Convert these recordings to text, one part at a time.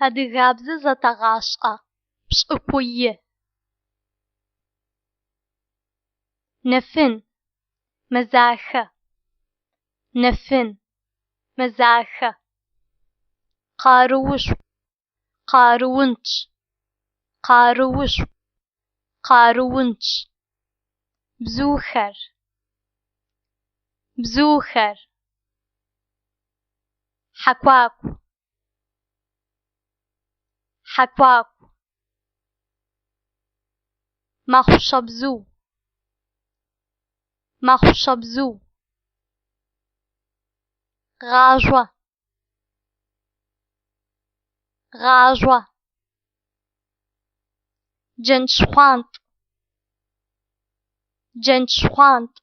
Adıgabze zetağaş'e pş'ıkuye. Nefın mezaxe. Nefın mezaxe. Qarıuş qarıunç. Qarıuş qarıunç. Bzuxer bzuxer. Hakwaku hakwaku. Maxşabzu maxşabzu. Ğajwa ğajwa. Cençxhuant cençxhuant.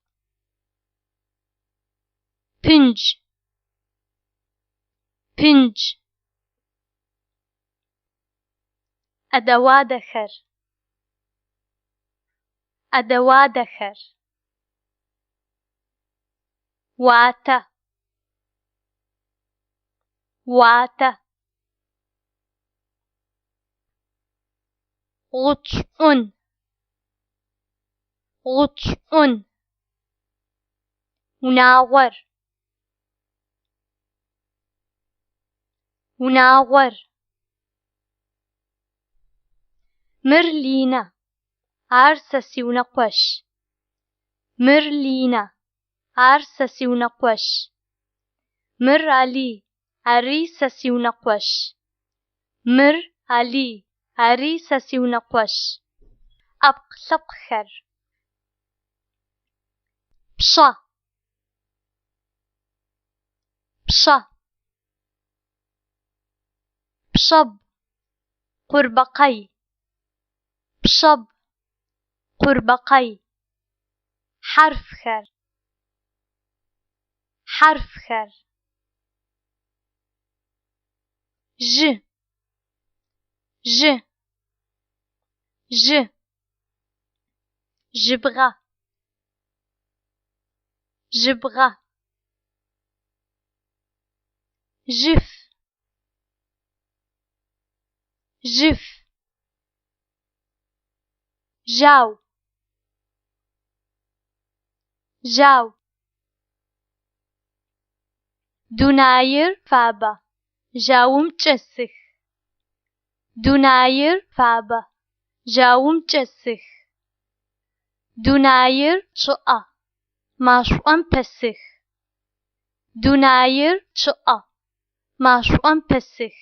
Pınc pınc. أدوادخر أدوادخر. واتا واتا. غطء غطء. مناور مناور. مرلينا عرسسي ونقوش. مرلينا عرسسي ونقوش. مر علي عريسسي ونقوش. مر علي عريسسي ونقوش. أبقلبخر. بشا بشا. بشب قربقي بشب قربقي. حرف خر حرف خر. ج ج ج. جبغة جبغة. جف جف. جاو جاو. دوناير فابا جاوم تشسخ. دوناير فابا جاوم تشسخ. دوناير شقة ماشوان بسخ. دوناير شقة ماشوان بسخ.